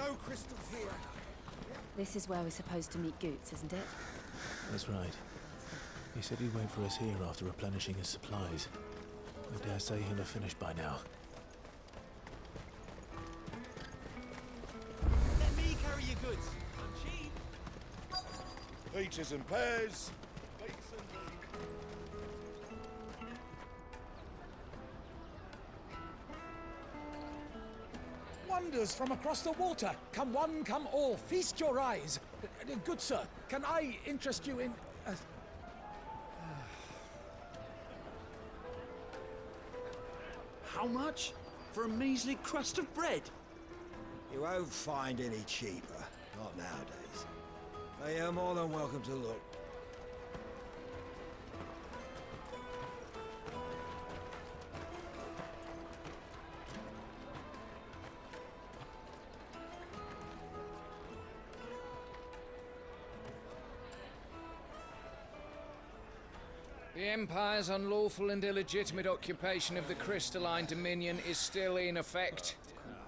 no crystals here. This is where we're supposed to meet Goots, isn't it? That's right. He said he'd wait for us here after replenishing his supplies. I dare say he'll have finished by now. Let me carry your goods. I'm cheap. Peaches and pears. Wonders from across the water. Come one, come all. Feast your eyes. Good sir, can I interest you in... How much? For a measly crust of bread? You won't find any cheaper. Not nowadays. But you're more than welcome to look. The Empire's unlawful and illegitimate occupation of the crystalline dominion is still in effect.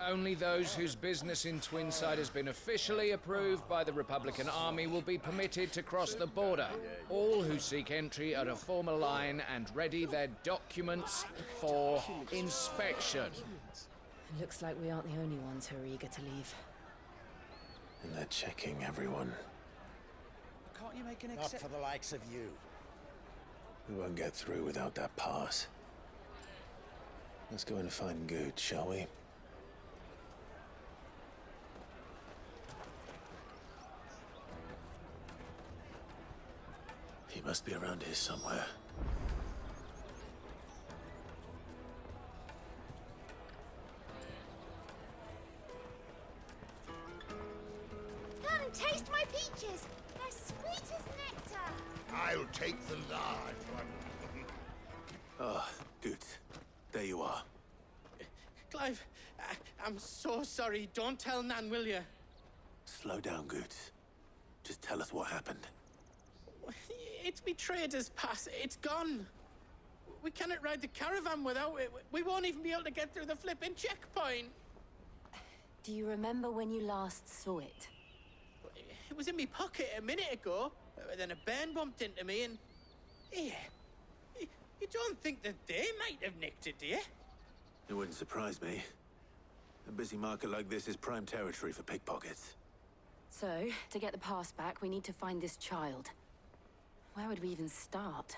Only those whose business in Twinside has been officially approved by the Republican Army will be permitted to cross the border. All who seek entry are to form a line and ready their documents for inspection. It looks like we aren't the only ones who are eager to leave. And they're checking everyone. Can't you make an Not for the likes of you. We won't get through without that pass. Let's go in and find Good, shall we? He must be around here somewhere. Come taste my peaches. They're sweet as nectar. I'll take the large one. Ah, Good. There you are. Clive, I'm so sorry. Don't tell Nan, will you? Slow down, Good. Just tell us what happened. It's betrayed us, Pass. It's gone. We cannot ride the caravan without it. We won't even be able to get through the flipping checkpoint. Do you remember when you last saw it? It was in my pocket a minute ago. Then a bairn bumped into me and... Yeah. You don't think that they might have nicked it, do you? It wouldn't surprise me. A busy market like this is prime territory for pickpockets. So, to get the pass back, we need to find this child. Where would we even start?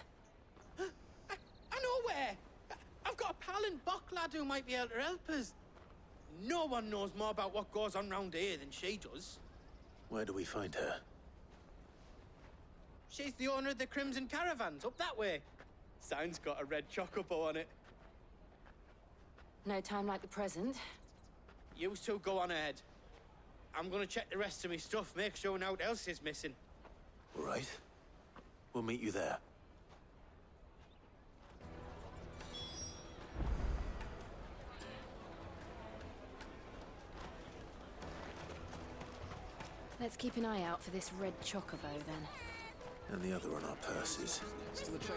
I know where! I've got a pal in Bocklad who might be able to help us. No one knows more about what goes on round here than she does. Where do we find her? She's the owner of the Crimson Caravans, up that way. Sign's got a red chocobo on it. No time like the present. You two go on ahead. I'm gonna check the rest of my stuff, make sure no one else is missing. All right. We'll meet you there. Let's keep an eye out for this red chocobo, then. And the other on our purses. Still a check.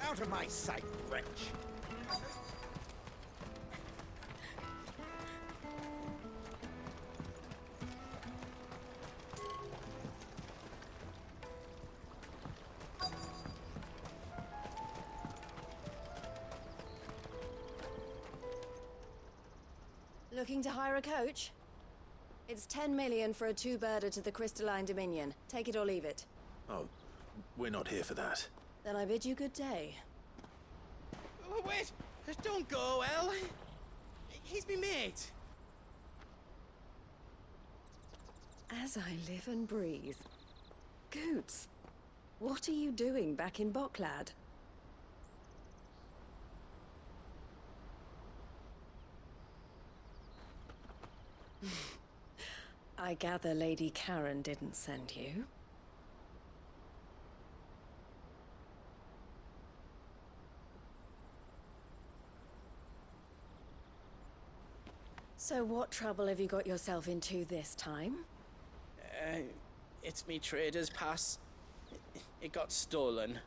Out of my sight, wretch. Looking to hire a coach? It's 10 million for a two-birder to the Crystalline Dominion. Take it or leave it. Oh, we're not here for that. Then I bid you good day. Oh, wait! Don't go, El. He's me mate. As I live and breathe. Goots, what are you doing back in Bocklad? I gather Lady Karen didn't send you. So what trouble have you got yourself into this time? It's me trader's pass. It got stolen.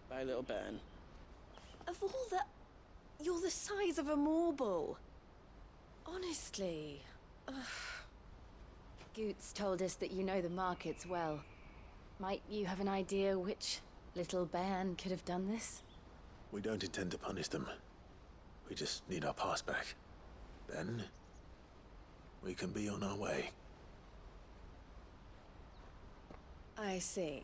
By a little bairn. Of all the... You're the size of a marble. Honestly. Ugh. Goots told us that you know the markets well. Might you have an idea which little bairn could have done this? We don't intend to punish them. We just need our pass back. Then, we can be on our way. I see.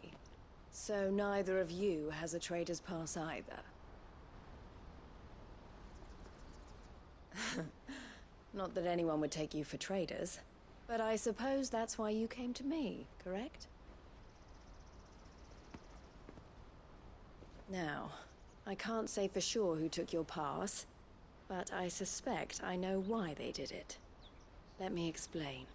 So neither of you has a trader's pass either. Not that anyone would take you for traders, but I suppose that's why you came to me, correct? Now, I can't say for sure who took your pass, but I suspect I know why they did it. Let me explain.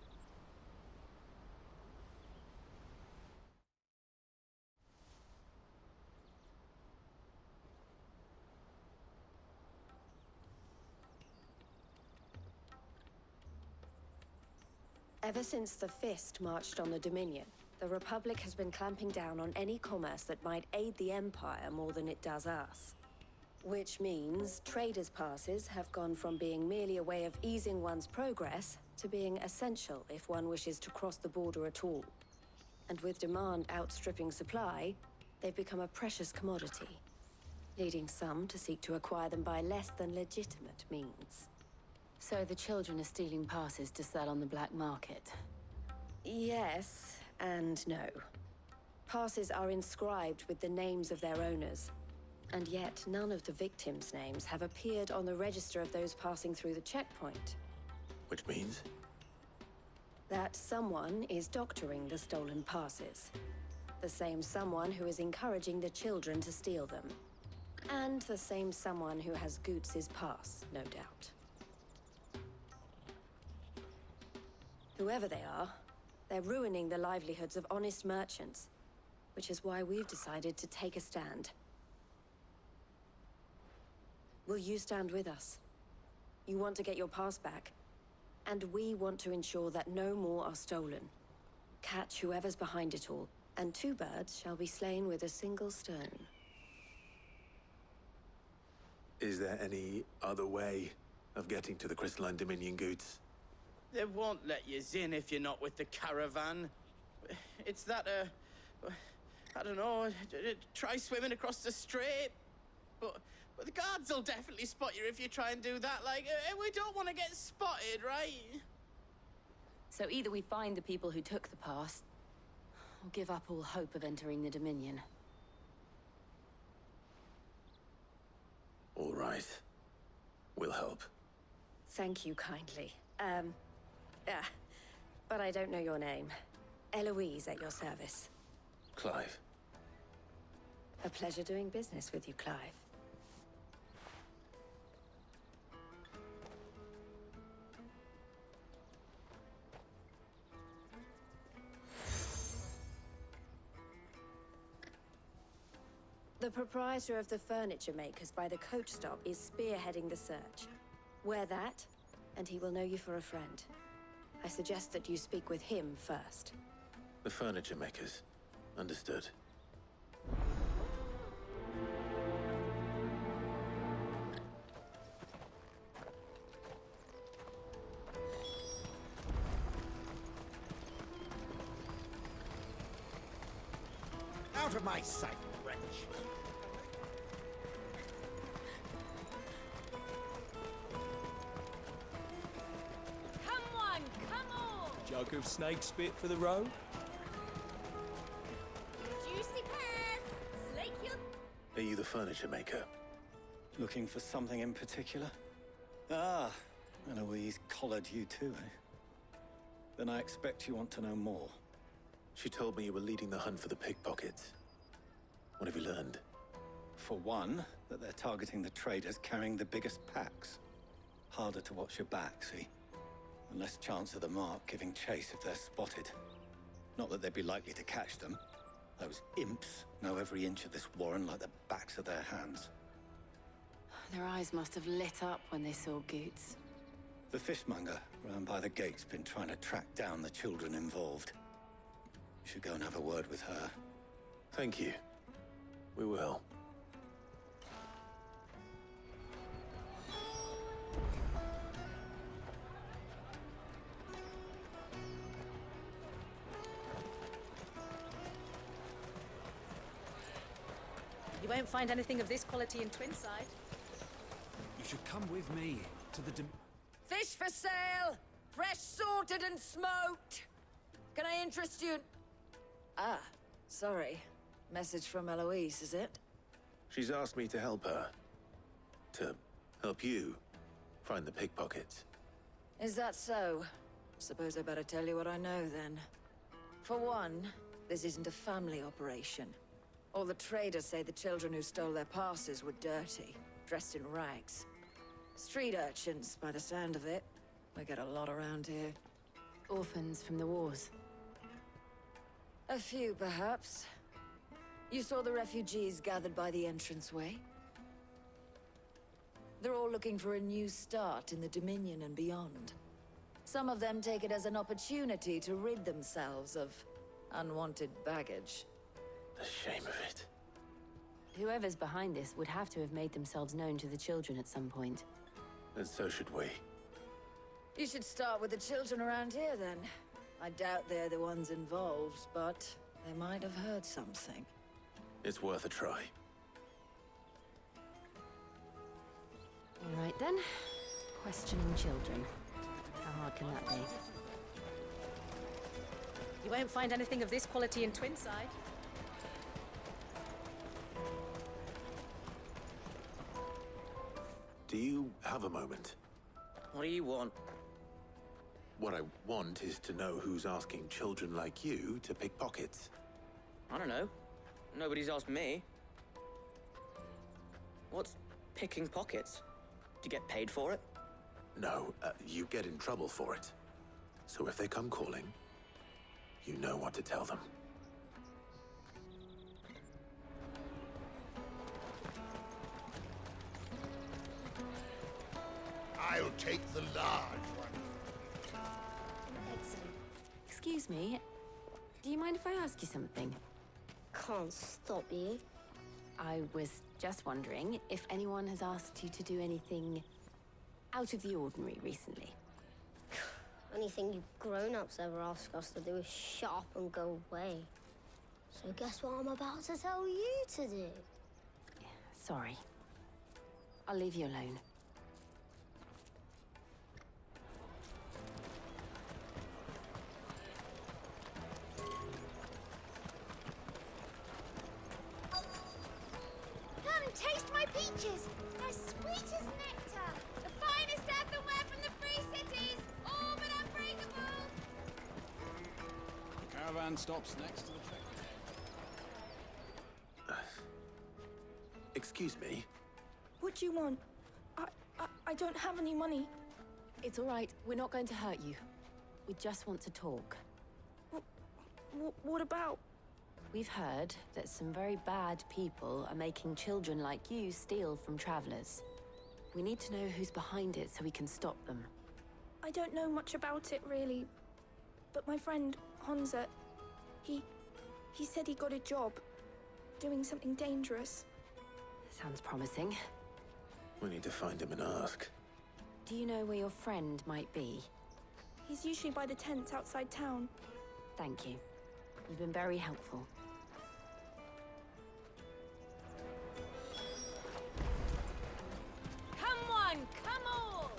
Ever since the Fist marched on the Dominion, the Republic has been clamping down on any commerce that might aid the Empire more than it does us. Which means traders' passes have gone from being merely a way of easing one's progress to being essential if one wishes to cross the border at all. And with demand outstripping supply, they've become a precious commodity, leading some to seek to acquire them by less than legitimate means. So the children are stealing passes to sell on the black market? Yes and no. Passes are inscribed with the names of their owners, and yet none of the victims' names have appeared on the register of those passing through the checkpoint. Which means? That someone is doctoring the stolen passes. The same someone who is encouraging the children to steal them. And the same someone who has Goots' pass, no doubt. Whoever they are, they're ruining the livelihoods of honest merchants, which is why we've decided to take a stand. Will you stand with us? You want to get your pass back, and we want to ensure that no more are stolen. Catch whoever's behind it all, and two birds shall be slain with a single stone. Is there any other way of getting to the Crystalline Dominion, Goots? They won't let you in if you're not with the caravan. It's that, I don't know, try swimming across the strait. But the guards will definitely spot you if you try and do that. Like, we don't want to get spotted, right? So either we find the people who took the pass, or give up all hope of entering the Dominion. All right. We'll help. Thank you kindly. But I don't know your name. Eloise at your service. Clive. A pleasure doing business with you, Clive. The proprietor of the furniture makers by the coach stop is spearheading the search. Wear that, and he will know you for a friend. I suggest that you speak with him first. The furniture makers. Understood. Out of my sight, wretch! Jug of snake spit for the road? Juicy pears! Slake your... Are you the furniture maker? Looking for something in particular? Ah, Eloise collared you too, eh? Then I expect you want to know more. She told me you were leading the hunt for the pickpockets. What have you learned? For one, that they're targeting the traders carrying the biggest packs. Harder to watch your back, see? And less chance of the mark giving chase if they're spotted. Not that they'd be likely to catch them. Those imps know every inch of this warren like the backs of their hands. Their eyes must have lit up when they saw Goots. The fishmonger round by the gate's been trying to track down the children involved. You should go and have a word with her. Thank you. We will. You won't find anything of this quality in Twinside. You should come with me to the Fish for sale! Fresh sorted and smoked! Can I interest you in... Ah, sorry. Message from Eloise, is it? She's asked me to help her. To help you find the pickpockets. Is that so? Suppose I better tell you what I know, then. For one, this isn't a family operation. All the traders say the children who stole their passes were dirty, dressed in rags. Street urchins, by the sound of it. We get a lot around here. Orphans from the wars. A few, perhaps. You saw the refugees gathered by the entranceway? They're all looking for a new start in the Dominion and beyond. Some of them take it as an opportunity to rid themselves of unwanted baggage. The shame of it. Whoever's behind this would have to have made themselves known to the children at some point. And so should we. You should start with the children around here, then. I doubt they're the ones involved, but they might have heard something. It's worth a try. All right, then. Questioning children. How hard can that be? You won't find anything of this quality in Twinside. Do you have a moment? What do you want? What I want is to know who's asking children like you to pick pockets. I don't know. Nobody's asked me. What's picking pockets? Do you get paid for it? No, you get in trouble for it. So if they come calling, you know what to tell them. I'll take the large one. Excellent. Excuse me. Do you mind if I ask you something? Can't stop you. I was just wondering if anyone has asked you to do anything out of the ordinary recently. Anything you grown-ups ever ask us to do is shut up and go away. So guess what I'm about to tell you to do? Sorry. I'll leave you alone. Come taste my peaches. They're sweet as nectar. The finest earthenware from the Free Cities. All but unbreakable. The caravan stops next to the train. Excuse me? What do you want? I don't have any money. It's all right. We're not going to hurt you. We just want to talk. What about? We've heard that some very bad people are making children like you steal from travelers. We need to know who's behind it so we can stop them. I don't know much about it, really. But my friend, Honza, he said he got a job doing something dangerous. Sounds promising. We need to find him and ask. Do you know where your friend might be? He's usually by the tents outside town. Thank you. You've been very helpful. Come on, come all!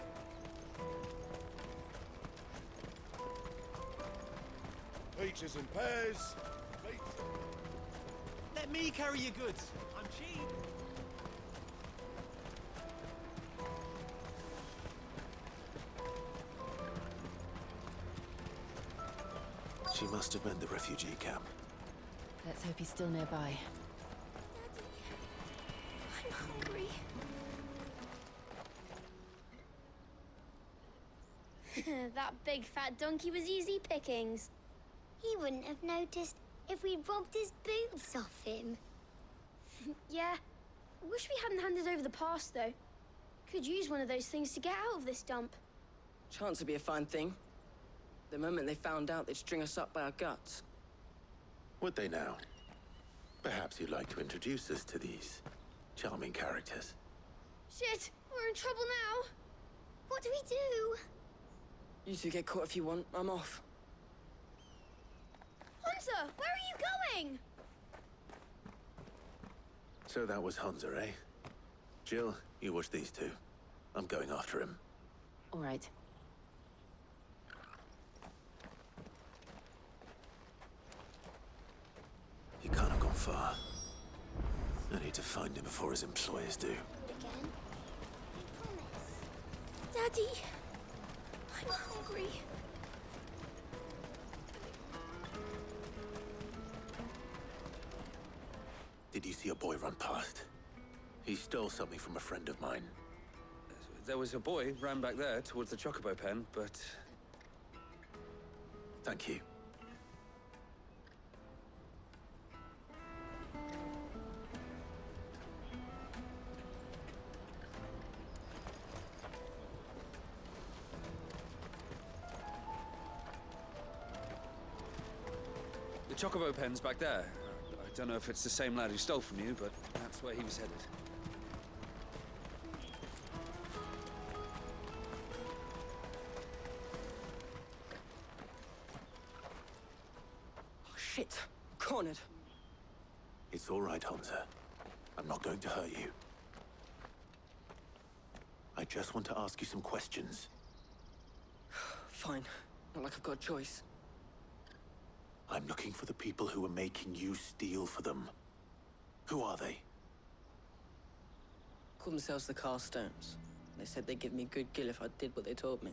Peaches and pears. Let me carry your goods. I'm cheap. She must have meant the refugee camp. Let's hope he's still nearby. I'm hungry. That big fat donkey was easy pickings. He wouldn't have noticed if we'd robbed his boots off him. Yeah. Wish we hadn't handed over the pass, though. Could use one of those things to get out of this dump. Chance would be a fine thing. The moment they found out, they'd string us up by our guts. Would they now? Perhaps you'd like to introduce us to these charming characters. Shit, we're in trouble now. What do we do? You two get caught if you want. I'm off. Hunter, where are you going? So that was Hunter, eh? Jill, you watch these two. I'm going after him. All right. He can't have gone far. I need to find him before his employers do. Again? Daddy, I'm hungry. Did you see a boy run past? He stole something from a friend of mine. There was a boy ran back there towards the chocobo pen, but... Thank you. The chocobo pen's back there. I don't know if it's the same lad who stole from you, but that's where he was headed. Oh, shit. Cornered. It's all right, Hunter. I'm not going to hurt you. I just want to ask you some questions. Fine. Not like I've got a choice. I'm looking for the people who are making you steal for them. Who are they? Call themselves the Carstones. They said they'd give me good gill if I did what they told me.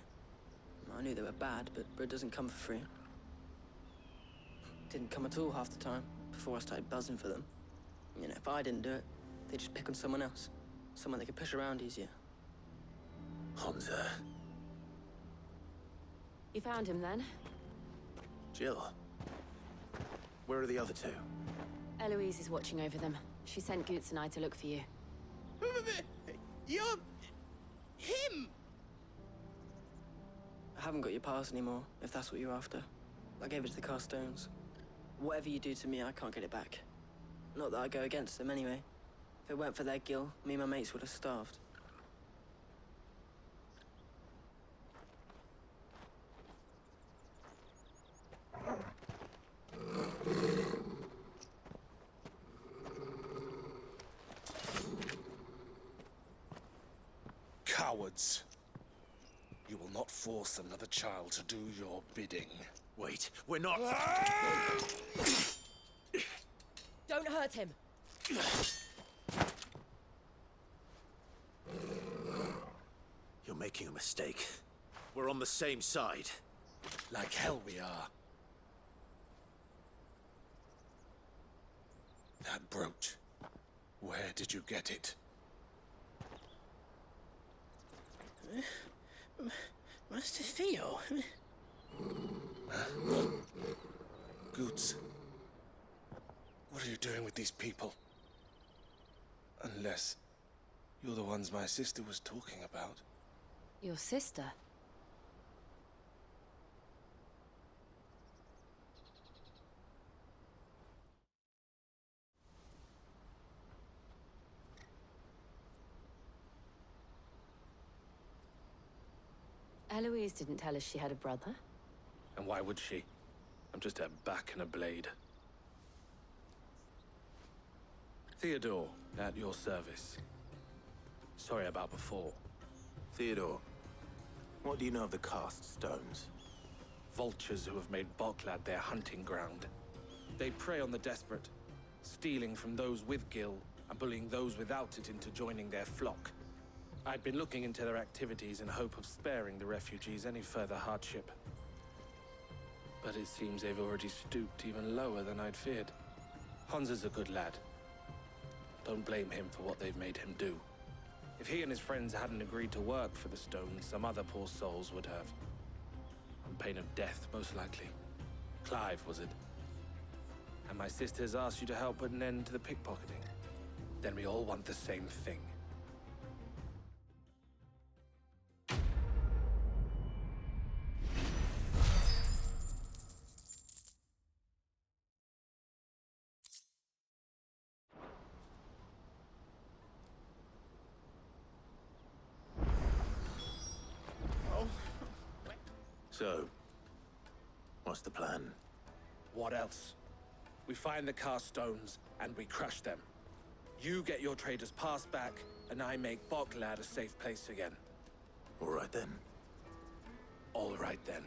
I knew they were bad, but bread doesn't come for free. Didn't come at all half the time, before I started buzzing for them. You know, if I didn't do it, they'd just pick on someone else. Someone they could push around easier. Hunter. You found him then? Jill. Where are the other two? Eloise is watching over them. She sent Goots and I to look for you. You're... him! I haven't got your pass anymore, if that's what you're after. I gave it to the Carstones. Whatever you do to me, I can't get it back. Not that I go against them anyway. If it weren't for their gill, me and my mates would have starved. Cowards. You will not force another child to do your bidding. Wait, we're not... Don't hurt him. You're making a mistake. We're on the same side. Like hell we are. That brooch. Where did you get it? Master Theo? Goots. What are you doing with these people? Unless you're the ones my sister was talking about. Your sister? Eloise didn't tell us she had a brother. And why would she? I'm just a back and a blade. Theodore, at your service. Sorry about before. Theodore, what do you know of the Cast Stones? Vultures who have made Boklad their hunting ground. They prey on the desperate, stealing from those with gil and bullying those without it into joining their flock. I'd been looking into their activities in hope of sparing the refugees any further hardship. But it seems they've already stooped even lower than I'd feared. Hansa's a good lad. Don't blame him for what they've made him do. If he and his friends hadn't agreed to work for the Stones, some other poor souls would have. On pain of death, most likely. Clive, was it? And my sisters asked you to help put an end to the pickpocketing. Then we all want the same thing. So, what's the plan? What else? We find the cast stones and we crush them. You get your trader's pass back, and I make Boklad a safe place again. All right then. All right then.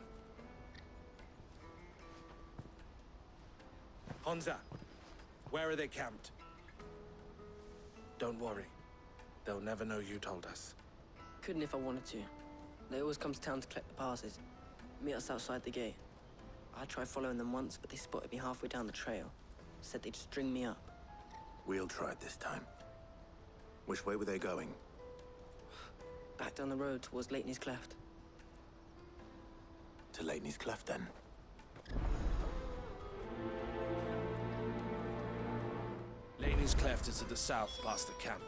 Honza, where are they camped? Don't worry. They'll never know you told us. Couldn't if I wanted to. They always come to town to collect the passes. Meet us outside the gate. I tried following them once, but they spotted me halfway down the trail. Said they'd string me up. We'll try it this time. Which way were they going? Back down the road towards Leitney's Cleft. To Leitney's Cleft, then. Leitney's Cleft is to the south, past the camp.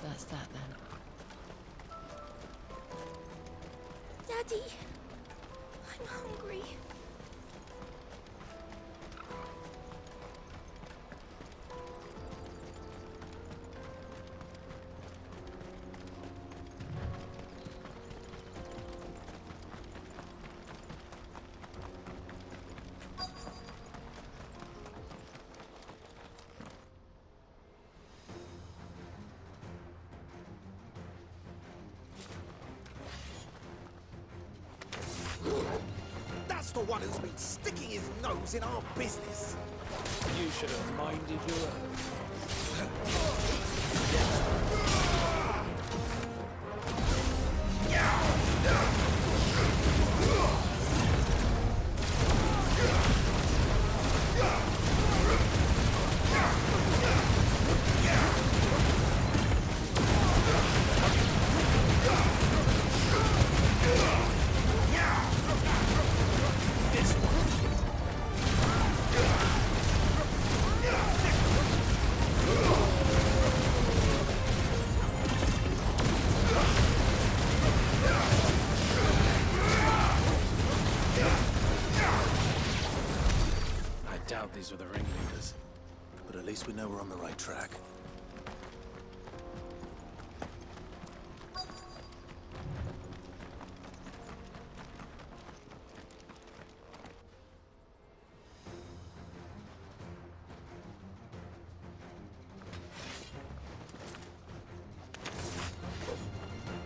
That's that then. Daddy, I'm hungry. That's the one who's been sticking his nose in our business. You should have minded your own. These were the ringleaders. But at least we know we're on the right track.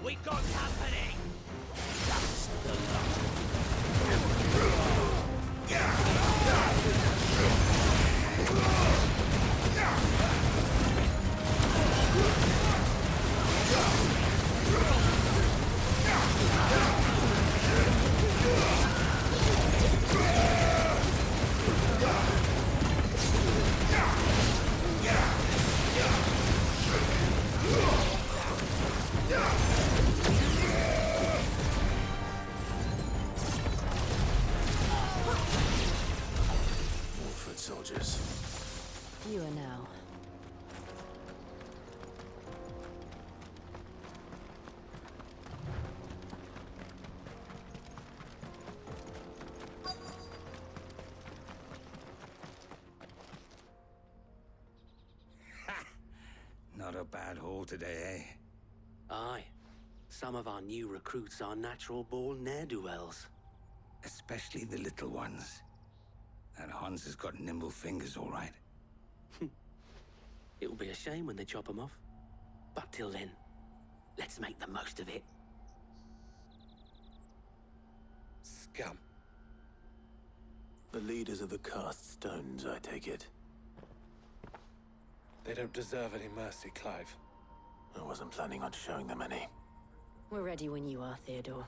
We got company! That's the lot. Soldiers. You are now. Not a bad haul today, eh? Aye. Some of our new recruits are natural-born ne'er-do-wells. Especially the little ones. That Hans has got nimble fingers, all right. It will be a shame when they chop them off. But till then, let's make the most of it. Scum. The leaders of the cast stones, I take it. They don't deserve any mercy, Clive. I wasn't planning on showing them any. We're ready when you are, Theodore.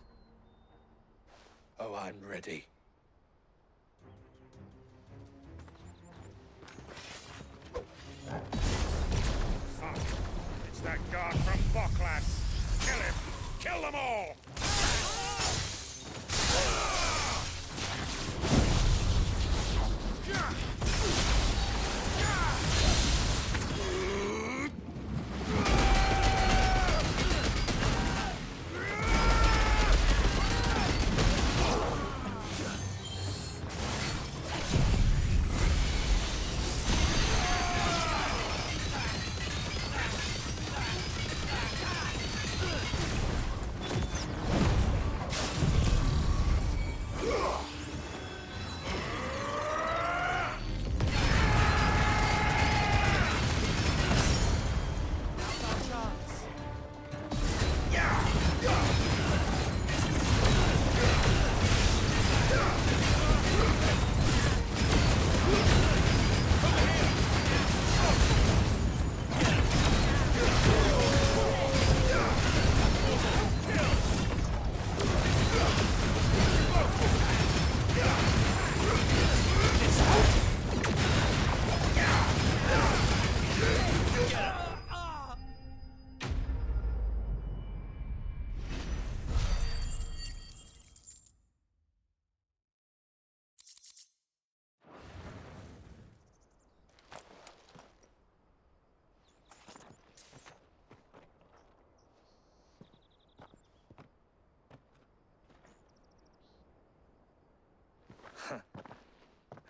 Oh, I'm ready. Fuck. It's that guard from Boklad. Kill him! Kill them all!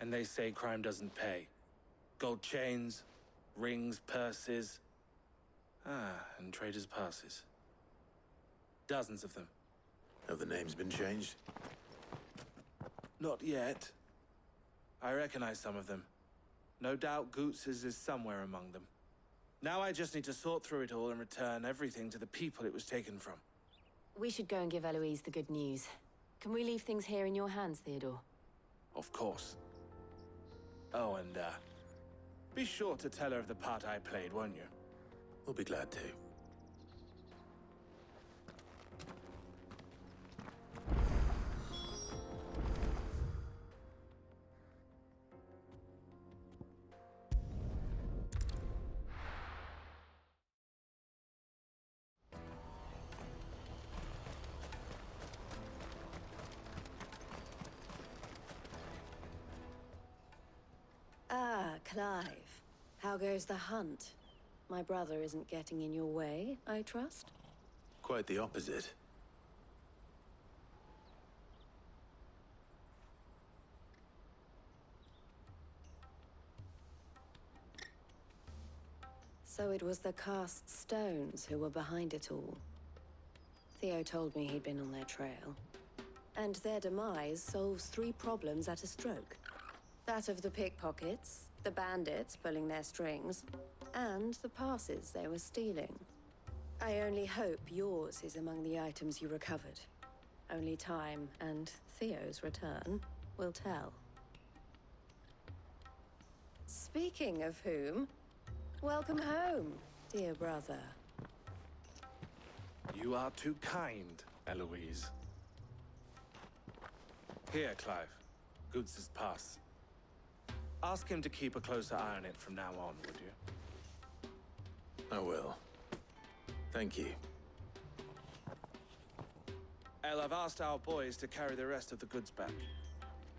And they say crime doesn't pay. Gold chains, rings, purses. And traders' passes. Dozens of them. Have the names been changed? Not yet. I recognize some of them. No doubt Goots's is somewhere among them. Now I just need to sort through it all and return everything to the people it was taken from. We should go and give Eloise the good news. Can we leave things here in your hands, Theodore? Of course. Oh, and, be sure to tell her of the part I played, won't you? We'll be glad to. Clive. How goes the hunt? My brother isn't getting in your way, I trust? Quite the opposite. So it was the cast stones who were behind it all. Theo told me he'd been on their trail. And their demise solves 3 problems at a stroke. That of the pickpockets, the bandits pulling their strings, and the passes they were stealing. I only hope yours is among the items you recovered. Only time and Theo's return will tell. Speaking of whom, welcome home, dear brother. You are too kind, Eloise. Here, Clive. Goots's pass. Ask him to keep a closer eye on it from now on, would you? I will. Thank you. El, I've asked our boys to carry the rest of the goods back.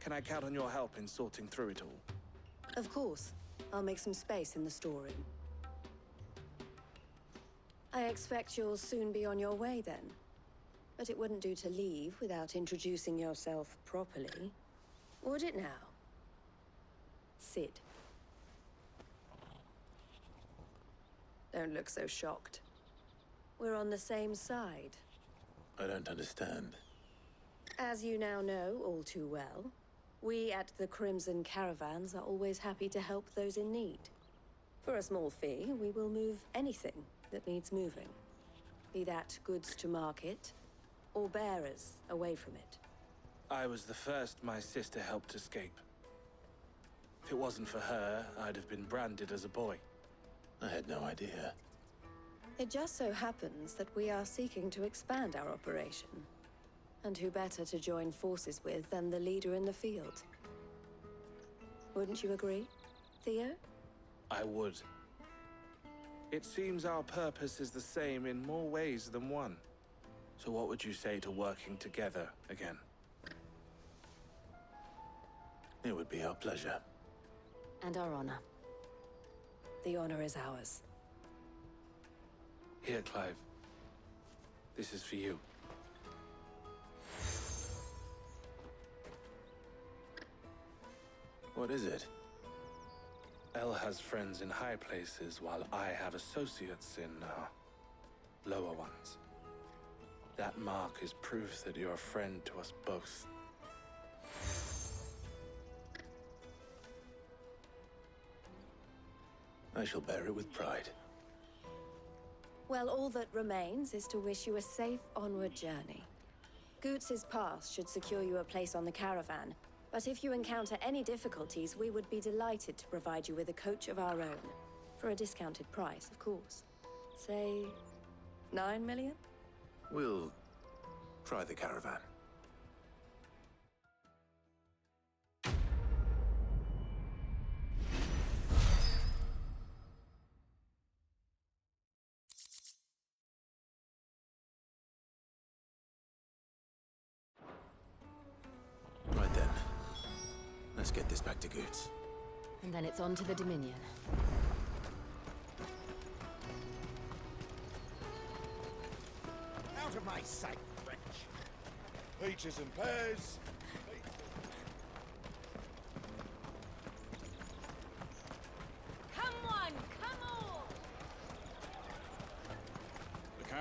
Can I count on your help in sorting through it all? Of course. I'll make some space in the storeroom. I expect you'll soon be on your way then. But it wouldn't do to leave without introducing yourself properly. Would it now? Sid. Don't look so shocked. We're on the same side. I don't understand. As you now know all too well, we at the Crimson Caravans are always happy to help those in need. For a small fee, we will move anything that needs moving. Be that goods to market, or bearers away from it. I was the first my sister helped escape. If it wasn't for her, I'd have been branded as a boy. I had no idea. It just so happens that we are seeking to expand our operation. And who better to join forces with than the leader in the field? Wouldn't you agree, Theo? I would. It seems our purpose is the same in more ways than one. So what would you say to working together again? It would be our pleasure. And our honor. The honor is ours. Here, Clive. This is for you. What is it? El has friends in high places, while I have associates in, lower ones. That mark is proof that you're a friend to us both. I shall bear it with pride. Well, all that remains is to wish you a safe onward journey. Goots's pass should secure you a place on the caravan, but if you encounter any difficulties, we would be delighted to provide you with a coach of our own. For a discounted price, of course. Say, 9 million? We'll try the caravan. Right then. Let's get this back to Goots. And then it's on to the Dominion. Out of my sight, wretch. Peaches and pears.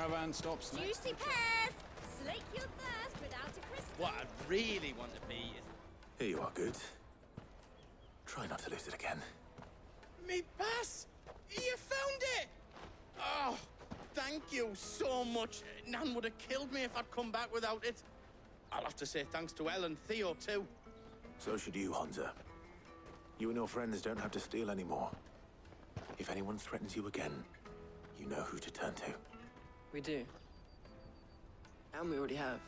caravan stops next. Juicy pears! Slake your thirst without a crystal. What I really want to be is... Here you are, Goods. Try not to lose it again. Me pass! You found it! Oh, thank you so much. Nan would have killed me if I'd come back without it. I'll have to say thanks to Elle and Theo, too. So should you, Hansa. You and your friends don't have to steal anymore. If anyone threatens you again, you know who to turn to. We do. And we already have.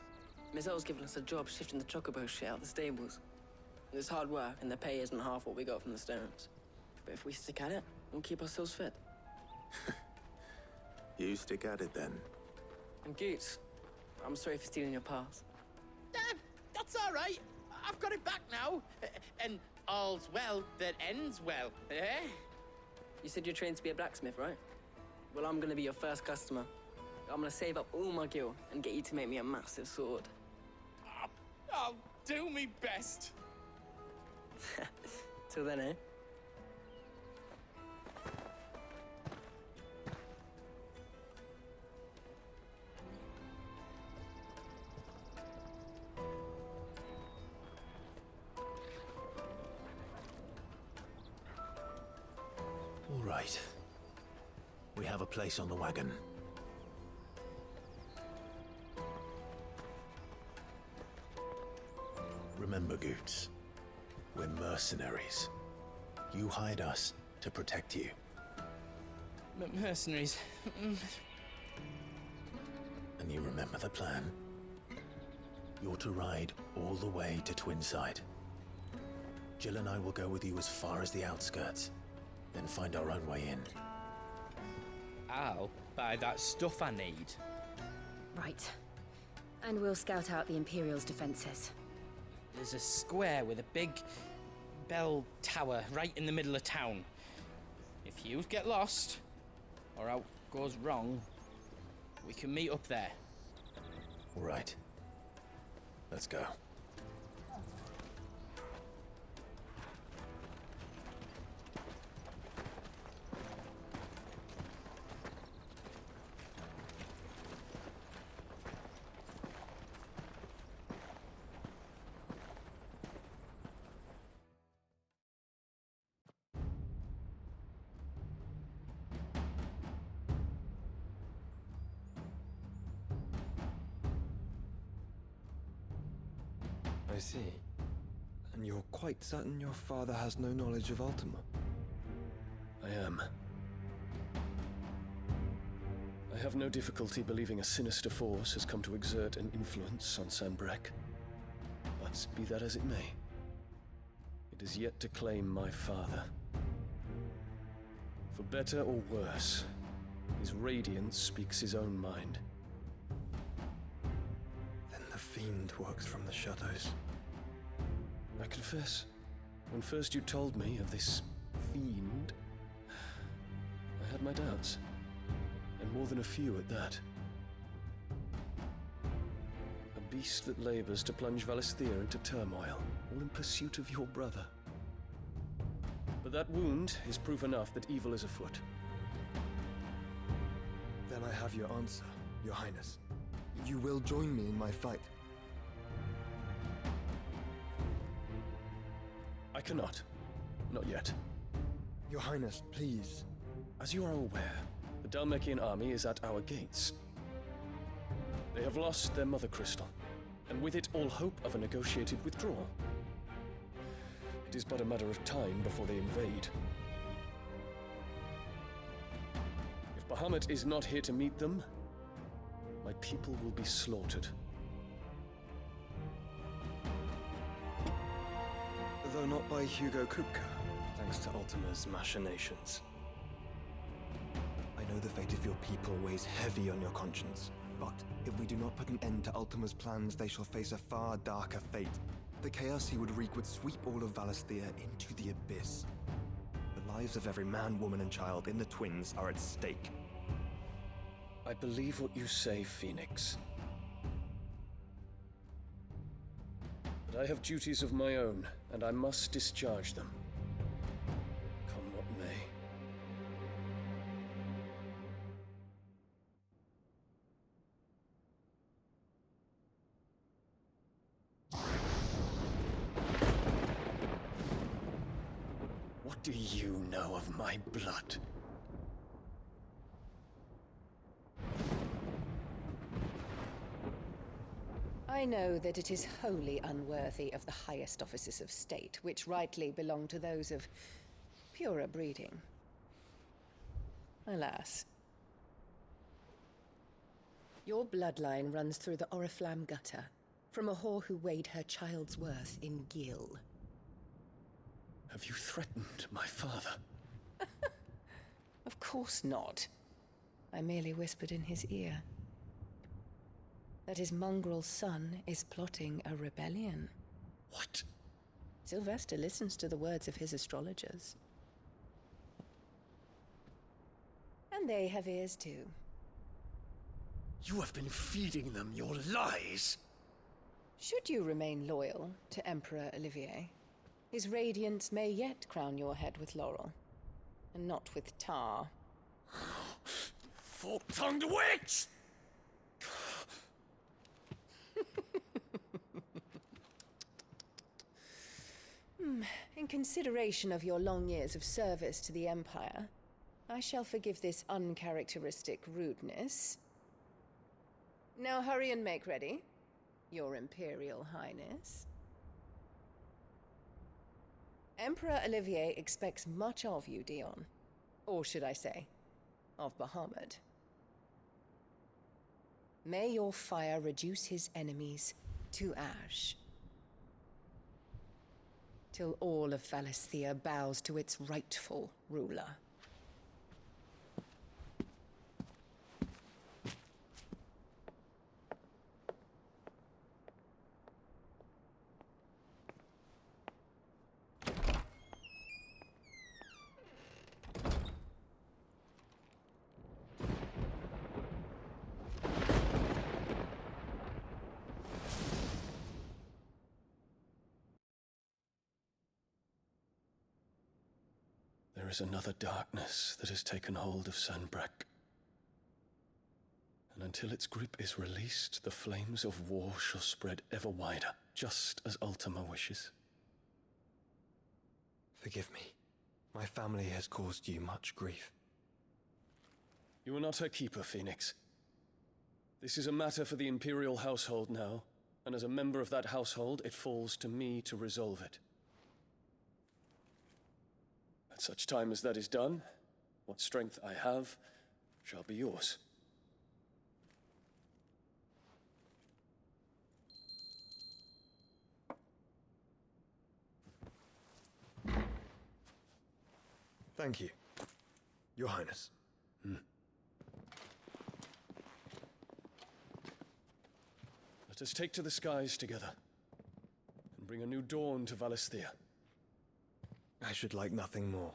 Miss L's given us a job shifting the chocobo shit out the stables. It's hard work, and the pay isn't half what we got from the stones. But if we stick at it, we'll keep ourselves fit. You stick at it, then. And Goots, I'm sorry for stealing your pass. That's all right. I've got it back now. And all's well that ends well, eh? You said you're trained to be a blacksmith, right? Well, I'm gonna be your first customer. I'm gonna save up all my gil and get you to make me a massive sword. I'll do me best. Till then, eh? All right. We have a place on the wagon. Remember, Goots, we're mercenaries. You hired us to protect you. Mercenaries. And you remember the plan? You're to ride all the way to Twinside. Jill and I will go with you as far as the outskirts, then find our own way in. I'll buy that stuff I need. Right. And we'll scout out the Imperial's defenses. There's a square with a big bell tower right in the middle of town. If you get lost, or out goes wrong, we can meet up there. All right. Let's go. I see. And you're quite certain your father has no knowledge of Ultima? I am. I have no difficulty believing a sinister force has come to exert an influence on Sanbreque. But be that as it may, it is yet to claim my father. For better or worse, his radiance speaks his own mind. Then the fiend works from the shadows. I confess, when first you told me of this fiend, I had my doubts, and more than a few at that. A beast that labors to plunge Valisthea into turmoil, all in pursuit of your brother. But that wound is proof enough that evil is afoot. Then I have your answer, Your Highness. You will join me in my fight. I cannot. Not yet. Your Highness, please. As you are aware, the Dhalmekian army is at our gates. They have lost their mother crystal, and with it all hope of a negotiated withdrawal. It is but a matter of time before they invade. If Bahamut is not here to meet them, my people will be slaughtered. Though not by Hugo Kupka, thanks to Ultima's machinations. I know the fate of your people weighs heavy on your conscience, but if we do not put an end to Ultima's plans, they shall face a far darker fate. The chaos he would wreak would sweep all of Valisthea into the abyss. The lives of every man, woman, and child in the Twins are at stake. I believe what you say, Phoenix. But I have duties of my own, and I must discharge them. Come what may. What do you know of my blood? I know that it is wholly unworthy of the highest offices of state, which rightly belong to those of purer breeding. Alas. Your bloodline runs through the Oriflamme gutter, from a whore who weighed her child's worth in gil. Have you threatened my father? Of course not. I merely whispered in his ear that his mongrel son is plotting a rebellion. What? Sylvester listens to the words of his astrologers. And they have ears too. You have been feeding them your lies! Should you remain loyal to Emperor Olivier, his radiance may yet crown your head with laurel, and not with tar. Fork-tongued witch! In consideration of your long years of service to the Empire, I shall forgive this uncharacteristic rudeness. Now hurry and make ready, Your Imperial Highness. Emperor Olivier expects much of you, Dion. Or should I say, of Bahamut. May your fire reduce his enemies to ash, till all of Valisthea bows to its rightful ruler. There is another darkness that has taken hold of Sanbreque. And until its grip is released, the flames of war shall spread ever wider, just as Ultima wishes. Forgive me. My family has caused you much grief. You are not her keeper, Phoenix. This is a matter for the Imperial household now, and as a member of that household, it falls to me to resolve it. At such time as that is done, what strength I have shall be yours. Thank you, Your Highness. Let us take to the skies together, and bring a new dawn to Valisthea. I should like nothing more.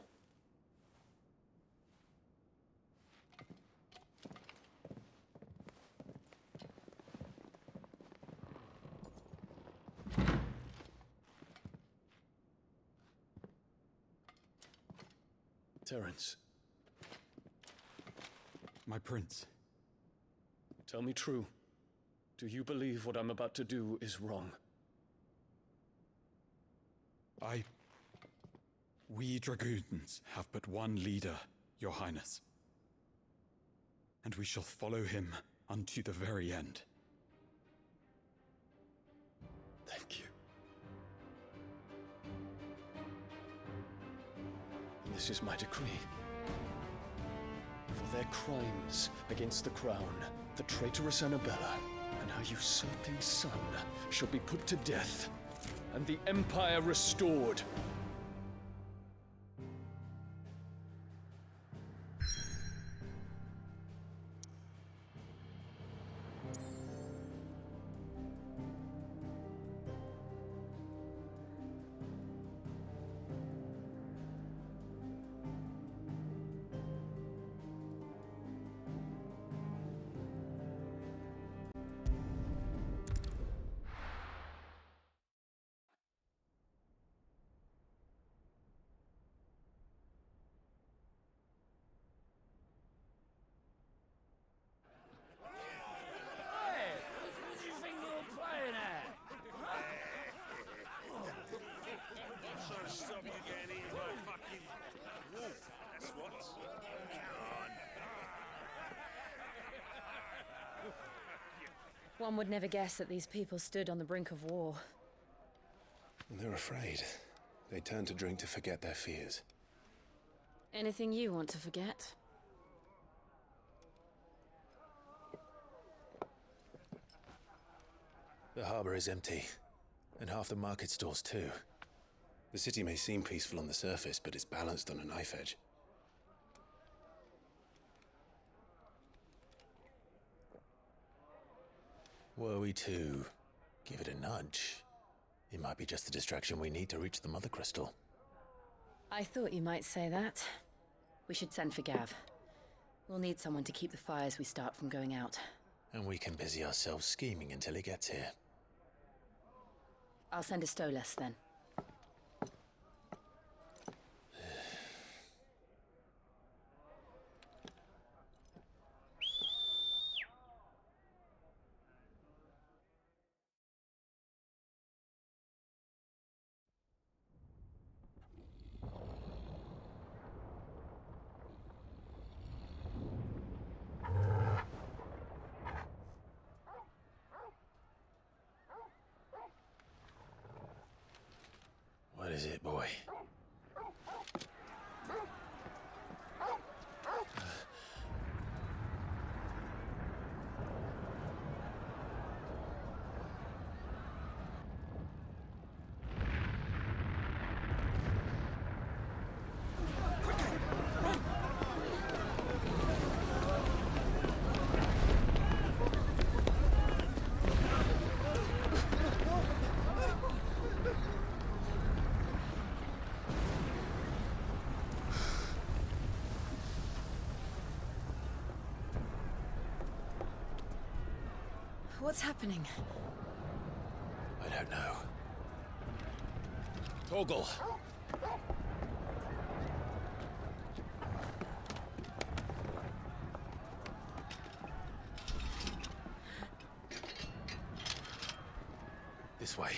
Terence. My prince. Tell me true. Do you believe what I'm about to do is wrong? We dragoons have but one leader, Your Highness. And we shall follow him unto the very end. Thank you. And this is my decree. For their crimes against the crown, the traitorous Annabella and her usurping son shall be put to death, and the Empire restored. One would never guess that these people stood on the brink of war. And they're afraid. They turn to drink to forget their fears. Anything you want to forget? The harbor is empty, and half the market stalls too. The city may seem peaceful on the surface, but it's balanced on a knife edge. Were we to give it a nudge, it might be just the distraction we need to reach the Mother Crystal. I thought you might say that. We should send for Gav. We'll need someone to keep the fires we start from going out. And we can busy ourselves scheming until he gets here. I'll send a Stolas then. What is it, boy? What's happening? I don't know. Torgal! This way.